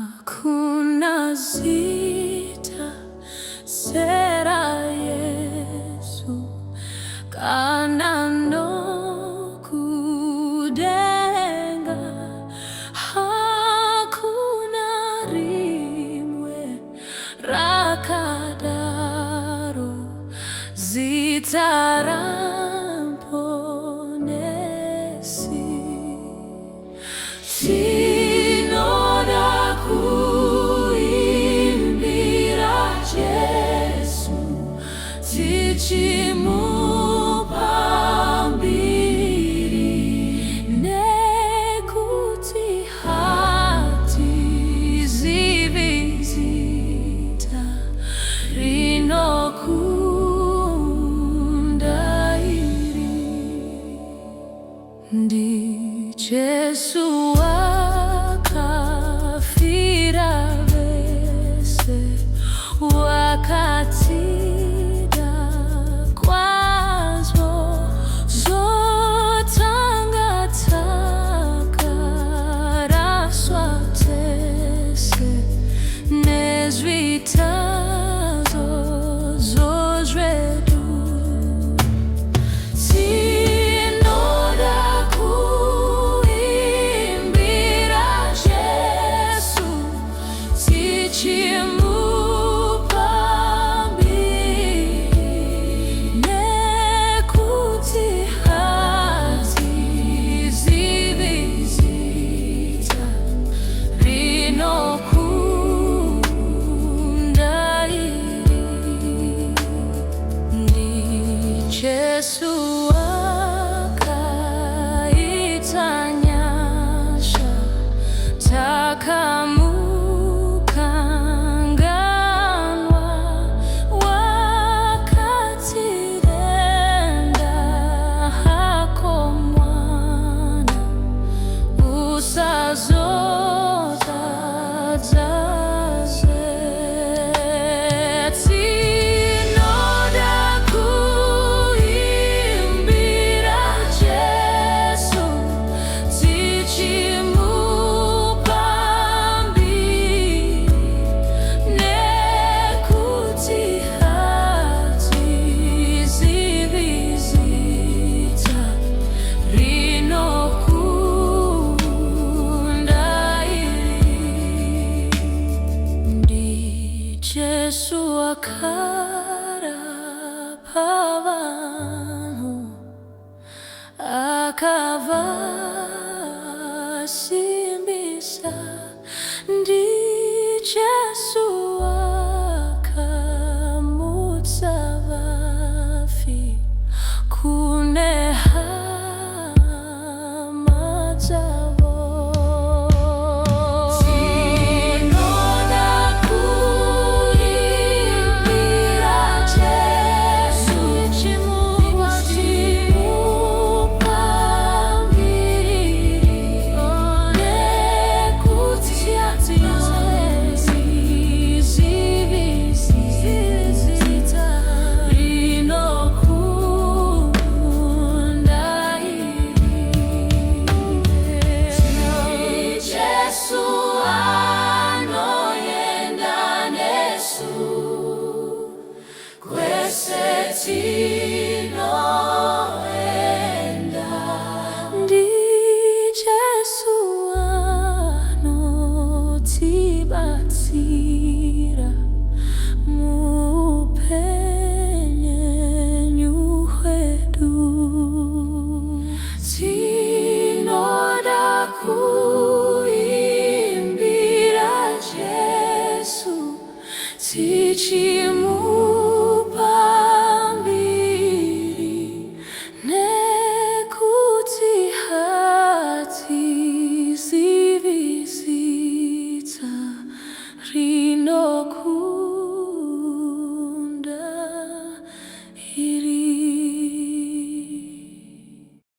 Hakuna zita sera Yesu kana no kudenga. Hakuna rimwe rakadaro zitaramponesi. Tinoda kuimbira Jesu tichimupambiri, nekuti hatizivizita rinokunda iri. Ndi Jesu wakafira vese, wakatida kwazo zotangataka raswa tese nezvitazo zozvedu. Tinoda kuimbira Jesu tichimupambiri, nekuti hatizivizita rinokunda iri. Ndi Jesu wakaita nyasha takamukanganwa, wakatirenda hako mwana usazotadzaze. Tinoda kuimbira Jesu tichimupambiri, nekuti hatizivizita rinokunda iri. Ndi Jesu akarapa vanhu, akavasimbisa. Ndi Jesu akamutsa vafi kune hama dzavo. Tinoda kuimbira Jesu tichimupambiri, nekuti hatizivizita rinokunda iri. Jesu anoyenda nesu kwese tinoenda. Ndi Jesu anotibatsira mu